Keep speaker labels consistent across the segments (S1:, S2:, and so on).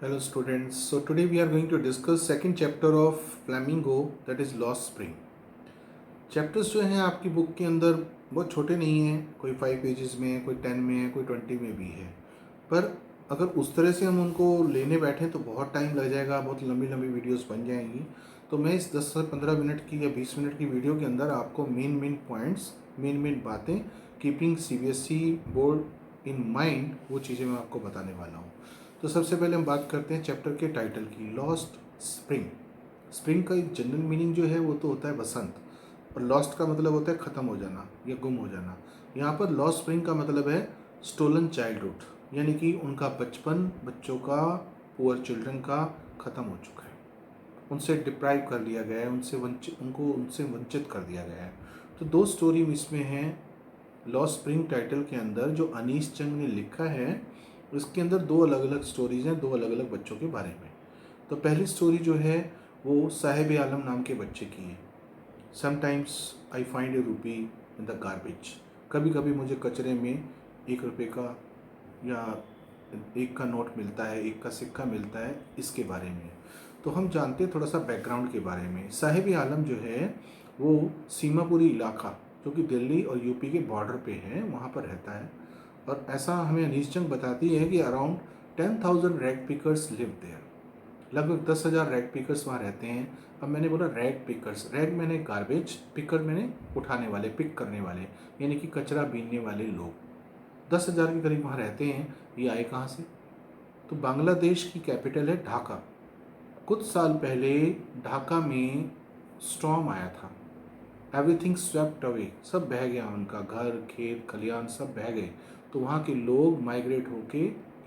S1: Hello students. So today we are going to discuss second chapter of Flamingo, that is Lost Spring. Chapters जो हैं आपकी book के अंदर बहुत छोटे नहीं हैं, कोई 5 पेजेस में है, कोई 10 में है, कोई 20 में भी है। पर अगर उस तरह से हम उनको लेने बैठें तो बहुत टाइम लग जाएगा, बहुत लंबी लंबी वीडियोस बन जाएंगी। तो मैं इस 10 से 15 मिनट की या 20 मिनट की वीडियो के अंदर आपको मेन पॉइंट्स, मेन बातें, keeping CBSE board in mind, वो चीज़ें मैं आपको बताने वाला हूँ। तो सबसे पहले हम बात करते हैं चैप्टर के टाइटल की, लॉस्ट स्प्रिंग। स्प्रिंग का एक जनरल मीनिंग जो है वो तो होता है बसंत, और लॉस्ट का मतलब होता है ख़त्म हो जाना या गुम हो जाना। यहाँ पर लॉस्ट स्प्रिंग का मतलब है स्टोलन चाइल्डहुड, यानी कि उनका बचपन, बच्चों का, पुअर चिल्ड्रन का ख़त्म हो चुका है, उनसे डिप्राइव कर लिया गया है, उनसे वंचित कर दिया गया है। तो दो स्टोरी इसमें हैं लॉस्ट स्प्रिंग टाइटल के अंदर, जो अनीश चंग ने लिखा है। इसके अंदर दो अलग अलग स्टोरीज हैं, दो अलग अलग बच्चों के बारे में। तो पहली स्टोरी जो है वो साहिब आलम नाम के बच्चे की है। समटाइम्स आई फाइंड ए रूपी इन द गार्बेज, कभी कभी मुझे कचरे में 1 रुपये का या 1 का नोट मिलता है, 1 का सिक्का मिलता है, इसके बारे में। तो हम जानते हैं थोड़ा सा बैकग्राउंड के बारे में। साहिब आलम जो है वो सीमापुरी इलाका, जो कि दिल्ली और यूपी के बॉर्डर पे है, वहाँ पर रहता है। और ऐसा हमें अनीश चंग बताती है कि around 10,000 rag pickers live there, लगभग 10,000 रैग पिकर्स वहाँ रहते हैं। अब मैंने बोला रैग पिकर्स, रैग मैंने गार्बेज, पिकर मैंने उठाने वाले, पिक करने वाले, यानी कि कचरा बीनने वाले लोग। 10,000 के करीब वहाँ रहते हैं। ये आए कहाँ से? तो बांग्लादेश की कैपिटल है ढाका। कुछ साल पहले ढाका में स्टॉर्म आया था, एवरीथिंग स्वेप्ट अवे, सब बह गया, उनका घर, खेत, खलियान सब बह गए। तो वहाँ के लोग माइग्रेट होके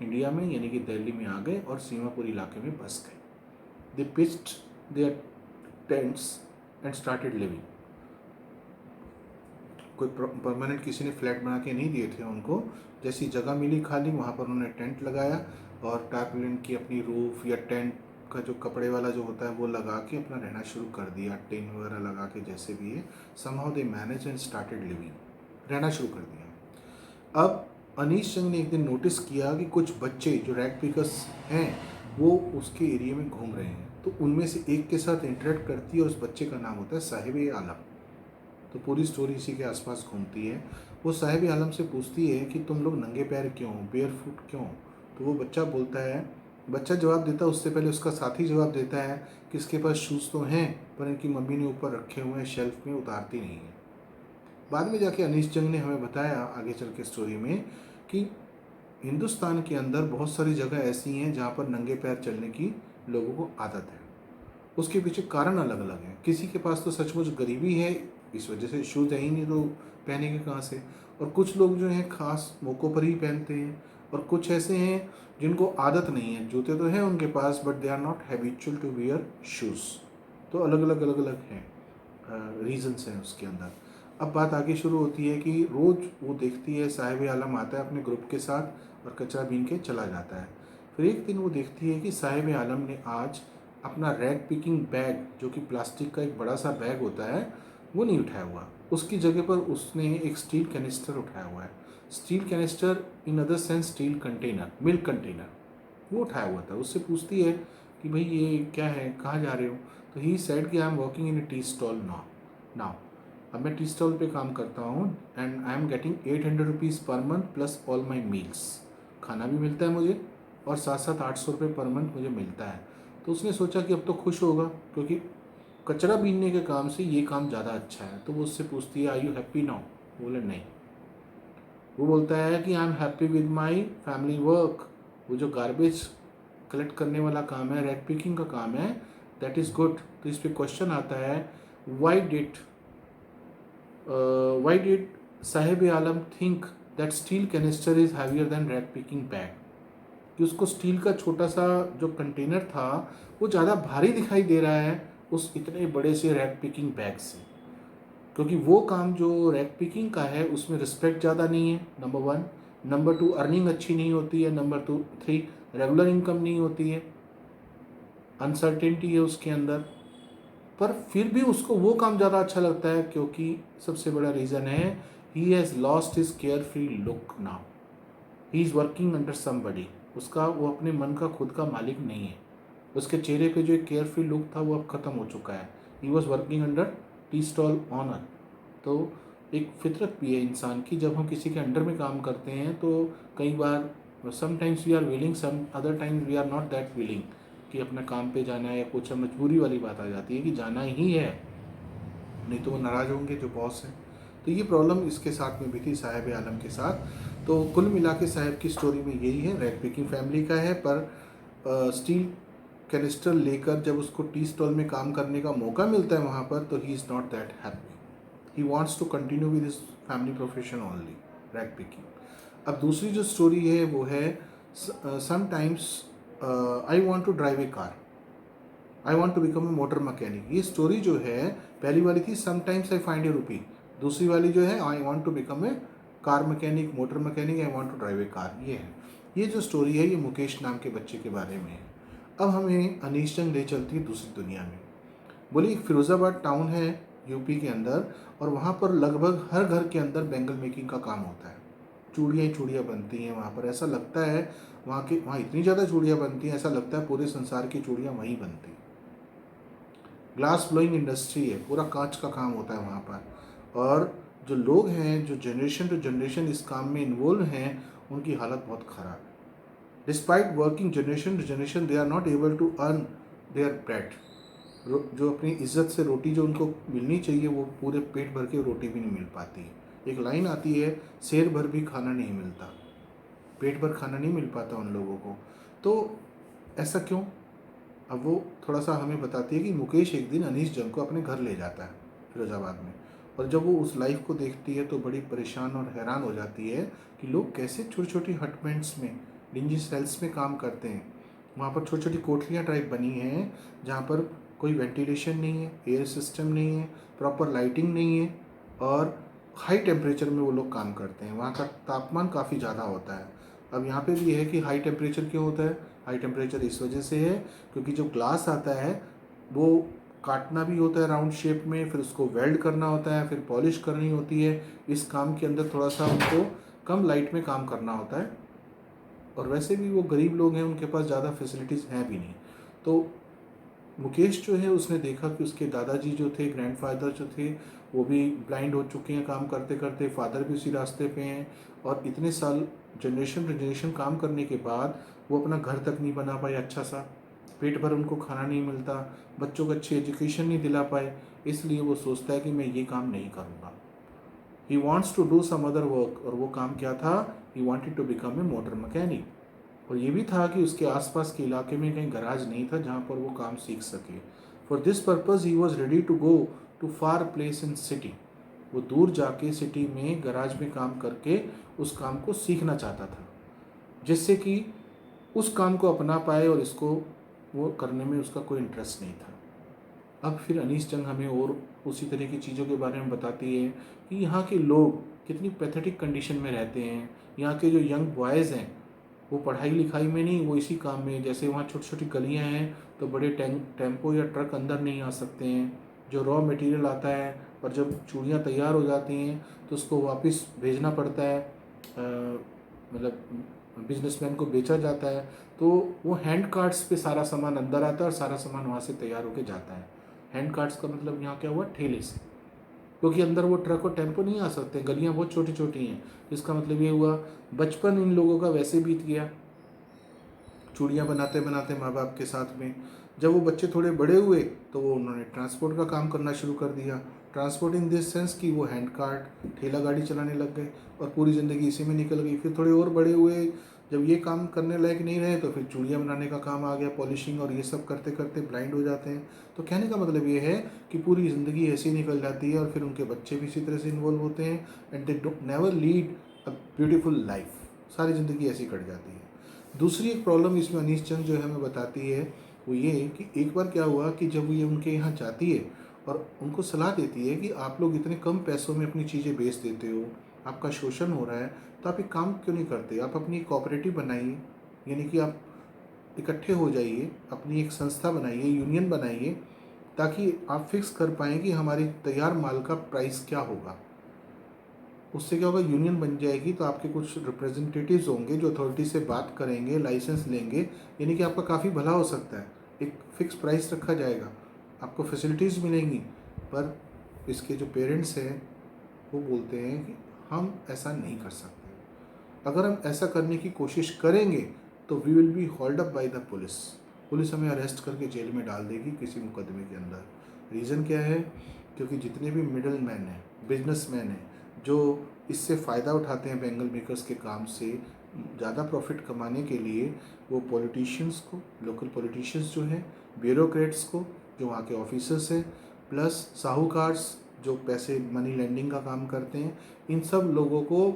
S1: इंडिया में, यानी कि दिल्ली में आ गए और सीमापुर इलाके में बस गए। They pitched their tents and started living. कोई परमानेंट किसी ने फ्लैट बना के नहीं दिए थे उनको, जैसी जगह मिली खाली वहाँ पर उन्होंने टेंट लगाया और टारपोलिन की अपनी रूफ या टेंट का जो कपड़े वाला जो होता है वो लगा के अपना रहना शुरू कर दिया, टेन वगैरह लगा के, जैसे भी है। Somehow they manage and started living, रहना शुरू कर दिया। अब अनीश चंग ने एक दिन नोटिस किया कि कुछ बच्चे जो रैग पिकर्स हैं वो उसके एरिया में घूम रहे हैं। तो उनमें से एक के साथ इंटरेक्ट करती है और उस बच्चे का नाम होता है साहिब आलम। तो पूरी स्टोरी इसी के आसपास घूमती है। वो साहिब आलम से पूछती है कि तुम लोग नंगे पैर क्यों, बेयर फुट क्यों? तो वो बच्चा बोलता है, बच्चा जवाब देता है, उससे पहले उसका साथी जवाब देता है कि इसके पास शूज़ तो हैं, पर इनकी मम्मी ने ऊपर रखे हुए हैं शेल्फ में, उतारती नहीं है। बाद में जाके अनीश चंग ने हमें बताया आगे चल के स्टोरी में कि हिंदुस्तान के अंदर बहुत सारी जगह ऐसी हैं जहाँ पर नंगे पैर चलने की लोगों को आदत है। उसके पीछे कारण अलग अलग हैं। किसी के पास तो सचमुच गरीबी है, इस वजह से शूज़ है ही नहीं तो पहनेंगे कहाँ से। और कुछ लोग जो हैं खास मौक़ों पर ही पहनते हैं, और कुछ ऐसे हैं जिनको आदत नहीं है, जूते तो हैं उनके पास but they are not habitual to wear shoes. तो अलग अलग हैं, रीजंस हैं उसके अंदर। अब बात आगे शुरू होती है कि रोज़ वो देखती है साहिब आलम आता है अपने ग्रुप के साथ और कचरा बीन के चला जाता है। फिर एक दिन वो देखती है कि साहिब आलम ने आज अपना रैग पिकिंग बैग, जो कि प्लास्टिक का एक बड़ा सा बैग होता है, वो नहीं उठाया हुआ। उसकी जगह पर उसने एक स्टील कैनिस्टर उठाया हुआ है। Steel canister in other sense steel container, milk container, वो उठाया हुआ था। उससे पूछती है कि भाई ये क्या है, कहाँ जा रहे हो? तो ही सेड कि I am working in A tea stall now. अब मैं टी स्टॉल पे काम करता हूँ and I am getting 800 rupees per month plus all my meals. खाना भी मिलता है मुझे और साथ साथ 800 रुपये पर मंथ मुझे मिलता है। तो उसने सोचा कि अब तो खुश होगा, क्योंकि कचरा बीनने के काम से ये काम ज़्यादा अच्छा है। तो वो उससे पूछती है आई यू हैप्पी नाउ? बोले नहीं। वो बोलता है कि I am happy with my family work. वो जो गार्बेज कलेक्ट करने वाला काम है, रेड पिकिंग का काम है, दैट इज़ गुड। तो इस पर क्वेश्चन आता है, why did Sahib Alam think that steel canister is heavier than rag picking bag? कि उसको स्टील का छोटा सा जो कंटेनर था वो ज़्यादा भारी दिखाई दे रहा है उस इतने बड़े से रैग पिकिंग बैग से, क्योंकि वो काम जो रैग पिकिंग का है उसमें रिस्पेक्ट ज़्यादा नहीं है, नंबर 1। नंबर 2, अर्निंग अच्छी नहीं होती है। नंबर 3, रेगुलर इनकम नहीं होती है, अनसर्टेनिटी है उसके अंदर। पर फिर भी उसको वो काम ज़्यादा अच्छा लगता है, क्योंकि सबसे बड़ा रीज़न है he has lost his care free look now, he is working under somebody. उसका वो अपने मन का खुद का मालिक नहीं है। उसके चेहरे पे जो एक केयरफुल लुक था वो अब ख़त्म हो चुका है। He was working under tea stall owner. तो एक फितरत भी है इंसान की, जब हम किसी के अंडर में काम करते हैं तो कई बार sometimes we are willing, some other times we are not that willing कि अपना काम पे जाना है, या कुछ मजबूरी वाली बात आ जाती है कि जाना ही है, नहीं तो वो नाराज़ होंगे जो बॉस हैं। तो ये प्रॉब्लम इसके साथ में भी थी, साहिब आलम के साथ। तो कुल मिला के साहिब की स्टोरी में यही है, रैग पिकिंग फैमिली का है, पर स्टील कैनिस्टर लेकर जब उसको टी स्टॉल में काम करने का मौका मिलता है वहाँ पर, तो he is not that happy. He wants to continue with his family profession only, rag picking. अब दूसरी जो स्टोरी है वो है sometimes I want to drive a car, I want to become a motor mechanic. ये story जो है, पहली वाली थी समटाइम्स आई फाइंड ए रूपी, दूसरी वाली जो है I want to become a car mechanic, motor mechanic, I want to drive a car. ये है, ये जो स्टोरी है ये मुकेश नाम के बच्चे के बारे में है। अब हमें अनीश चंद ले चलती है दूसरी दुनिया में। बोली एक फिरोज़ाबाद टाउन है यूपी के अंदर, और वहाँ पर लगभग हर घर के अंदर बैंगल मेकिंग का काम होता है। चूड़ियाँ ही चूड़ियाँ बनती हैं वहाँ पर, ऐसा लगता है वहाँ इतनी ज़्यादा चूड़ियाँ बनती हैं, ऐसा लगता है पूरे संसार की चूड़ियाँ वहीं बनती हैं। ग्लास ब्लोइंग इंडस्ट्री है, पूरा कांच का काम होता है वहाँ पर। और जो लोग हैं, जो जनरेशन टू जनरेशन इस काम में इन्वॉल्व हैं, उनकी हालत बहुत ख़राब है। Despite working generation to generation, they are not able to earn their bread. जो अपनी इज्जत से रोटी जो उनको मिलनी चाहिए, वो पूरे पेट भर के रोटी भी नहीं मिल पाती है। एक लाइन आती है, शेर भर भी खाना नहीं मिलता, पेट भर खाना नहीं मिल पाता उन लोगों को। तो ऐसा क्यों? अब वो थोड़ा सा हमें बताती है कि मुकेश एक दिन अनीश जंग को अपने घर ले जाता है फिरोज़ाबाद में, और जब वो उस लाइफ को देखती है तो बड़ी परेशान और हैरान हो जाती है कि लोग कैसे छोटी छोटी हटमेंट्स में, डिंजी सेल्स में काम करते हैं। वहाँ पर छोटी छोटी कोठरियाँ टाइप बनी हैं जहाँ पर कोई वेंटिलेशन नहीं है, एयर सिस्टम नहीं है, प्रॉपर लाइटिंग नहीं है, और हाई टेम्परेचर में वो लोग काम करते हैं। वहाँ का तापमान काफ़ी ज़्यादा होता है। अब यहाँ पे भी है कि हाई टेम्परेचर क्यों होता है? हाई टेम्परेचर इस वजह से है क्योंकि जो ग्लास आता है वो काटना भी होता है राउंड शेप में, फिर उसको वेल्ड करना होता है, फिर पॉलिश करनी होती है। इस काम के अंदर थोड़ा सा उनको कम लाइट में काम करना होता है, और वैसे भी वो गरीब लोग हैं, उनके पास ज़्यादा फैसिलिटीज़ हैं भी नहीं। तो मुकेश जो है उसने देखा कि उसके दादाजी जो थे, ग्रैंडफादर जो थे, वो भी ब्लाइंड हो चुके हैं काम करते करते, फादर भी उसी रास्ते पे हैं, और इतने साल जनरेशन टू जनरेशन काम करने के बाद वो अपना घर तक नहीं बना पाए अच्छा सा, पेट भर उनको खाना नहीं मिलता, बच्चों को अच्छी एजुकेशन नहीं दिला पाए, इसलिए वो सोचता है कि मैं ये काम नहीं करूँगा। He wants to do some other work, और वो काम क्या था? He wanted to become a motor mechanic. और ये भी था कि उसके आसपास के इलाके में कहीं गराज नहीं था जहाँ पर वो काम सीख सके। For this purpose he was ready to go to far place in city. वो दूर जाके सिटी में गराज में काम करके उस काम को सीखना चाहता था, जिससे कि उस काम को अपना पाए, और इसको वो करने में उसका कोई इंटरेस्ट नहीं था। अब फिर अनीस जंग हमें और उसी तरह की चीज़ों के बारे में बताती है कि यहाँ के लोग कितनी पैथेटिक कंडीशन में रहते हैं। यहाँ के जो यंग बॉयज़ हैं वो पढ़ाई लिखाई में नहीं, वो इसी काम में, जैसे वहाँ छोटी छोटी गलियाँ हैं तो बड़े टेम्पो या ट्रक अंदर नहीं आ सकते हैं। जो रॉ मटेरियल आता है और जब चूड़ियाँ तैयार हो जाती हैं तो उसको वापस भेजना पड़ता है, मतलब बिजनेसमैन को बेचा जाता है। तो वो हैंड कार्ट्स पे सारा सामान अंदर आता है और सारा सामान वहाँ से तैयार होके जाता है। हैंड कार्ट्स का मतलब यहाँ क्या हुआ? ठेले से, क्योंकि अंदर वो ट्रक और टेम्पो नहीं आ सकते, गलियाँ बहुत छोटी छोटी हैं। इसका मतलब ये हुआ बचपन इन लोगों का वैसे बीत गया चूड़ियाँ बनाते बनाते माँ बाप के साथ में। जब वो बच्चे थोड़े बड़े हुए तो वो उन्होंने ट्रांसपोर्ट का काम करना शुरू कर दिया। ट्रांसपोर्ट इन दिस सेंस कि वो हैंड कार्ट ठेला गाड़ी चलाने लग गए और पूरी ज़िंदगी इसी में निकल गई। फिर थोड़े और बड़े हुए, जब ये काम करने लायक नहीं रहे तो फिर चूड़ियाँ बनाने का काम आ गया, पॉलिशिंग और ये सब करते करते ब्लाइंड हो जाते हैं। तो कहने का मतलब ये है कि पूरी ज़िंदगी ऐसी निकल जाती है और फिर उनके बच्चे भी इसी तरह से इन्वॉल्व होते हैं and they never lead a beautiful life. सारी ज़िंदगी ऐसी कट जाती है। दूसरी एक प्रॉब्लम इसमें अनीश चंद जो है हमें बताती है वो ये कि एक बार क्या हुआ कि जब ये उनके यहाँ जाती है और उनको सलाह देती है कि आप लोग इतने कम पैसों में अपनी चीज़ें बेच देते हो, आपका शोषण हो रहा है, तो आप एक काम क्यों नहीं करते, आप अपनी कोऑपरेटिव बनाइए, यानी कि आप इकट्ठे हो जाइए, अपनी एक संस्था बनाइए, यूनियन बनाइए, ताकि आप फिक्स कर पाएँ कि हमारी तैयार माल का प्राइस क्या होगा। उससे क्या होगा, यूनियन बन जाएगी तो आपके कुछ रिप्रेजेंटेटिव्स होंगे जो अथॉरिटी से बात करेंगे, लाइसेंस लेंगे, यानी कि आपका काफ़ी भला हो सकता है। एक फ़िक्स प्राइस रखा जाएगा, आपको फैसिलिटीज़ मिलेंगी, पर इसके जो पेरेंट्स हैं वो बोलते हैं कि हम ऐसा नहीं कर सकते। अगर हम ऐसा करने की कोशिश करेंगे तो we will be hold up by the police. Police हमें अरेस्ट करके जेल में डाल देगी किसी मुकदमे के अंदर। रीज़न क्या है? क्योंकि जितने भी मिडल मैन हैं, बिजनेसमैन हैं, जो इससे फ़ायदा उठाते हैं बेंगल मेकर्स के काम से ज़्यादा प्रॉफिट कमाने के लिए, वो पॉलिटिशियंस को, लोकल पॉलिटिशियंस जो हैं, ब्यूरोक्रेट्स को, जो वहाँ के ऑफिसर्स हैं, प्लस साहूकार्स जो पैसे मनी लेंडिंग का काम करते हैं, इन सब लोगों को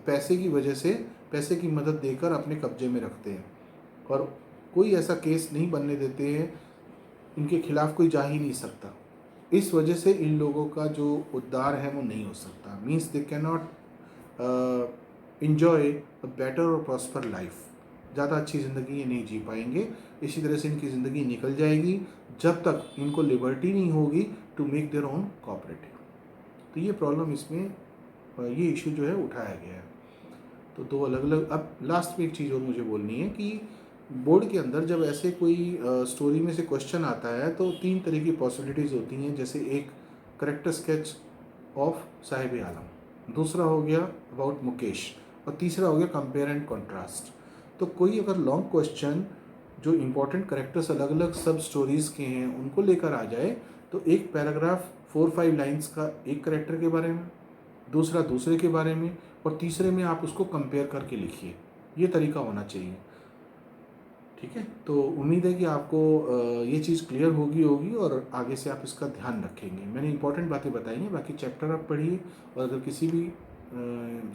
S1: पैसे की वजह से, पैसे की मदद देकर अपने कब्जे में रखते हैं और कोई ऐसा केस नहीं बनने देते हैं, इनके खिलाफ कोई जा ही नहीं सकता। इस वजह से इन लोगों का जो उद्धार है वो नहीं हो सकता। Means they can not enjoy a better और प्रॉस्पर लाइफ। ज़्यादा अच्छी ज़िंदगी ये नहीं जी पाएंगे। इसी तरह से इनकी ज़िंदगी निकल जाएगी जब तक इनको लिबर्टी नहीं होगी to make their own cooperative. तो ये प्रॉब्लम इसमें, ये इशू जो है उठाया गया है। तो दो अलग अलग। अब लास्ट में एक चीज़ और मुझे बोलनी है कि बोर्ड के अंदर जब ऐसे कोई स्टोरी में से क्वेश्चन आता है तो तीन तरह की पॉसिबिलिटीज़ होती हैं। जैसे एक, करेक्टर स्केच ऑफ साहिब आलम, दूसरा हो गया अबाउट मुकेश, और तीसरा हो गया कंपेयर एंड कॉन्ट्रास्ट। तो कोई अगर लॉन्ग क्वेश्चन जो इम्पोर्टेंट करेक्टर्स अलग अलग सब स्टोरीज़ के हैं उनको लेकर आ जाए, तो एक पैराग्राफ 4-5 लाइन्स का एक करेक्टर के बारे में, दूसरा दूसरे के बारे में, और तीसरे में आप उसको कंपेयर करके लिखिए। ये तरीका होना चाहिए। ठीक है, तो उम्मीद है कि आपको ये चीज़ क्लियर होगी और आगे से आप इसका ध्यान रखेंगे। मैंने इंपॉर्टेंट बातें बताई हैं, बाकी चैप्टर आप पढ़िए। और अगर किसी भी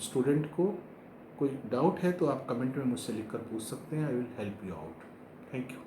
S1: स्टूडेंट को कोई डाउट है तो आप कमेंट में मुझसे लिखकर पूछ सकते हैं। I will help you out. Thank you.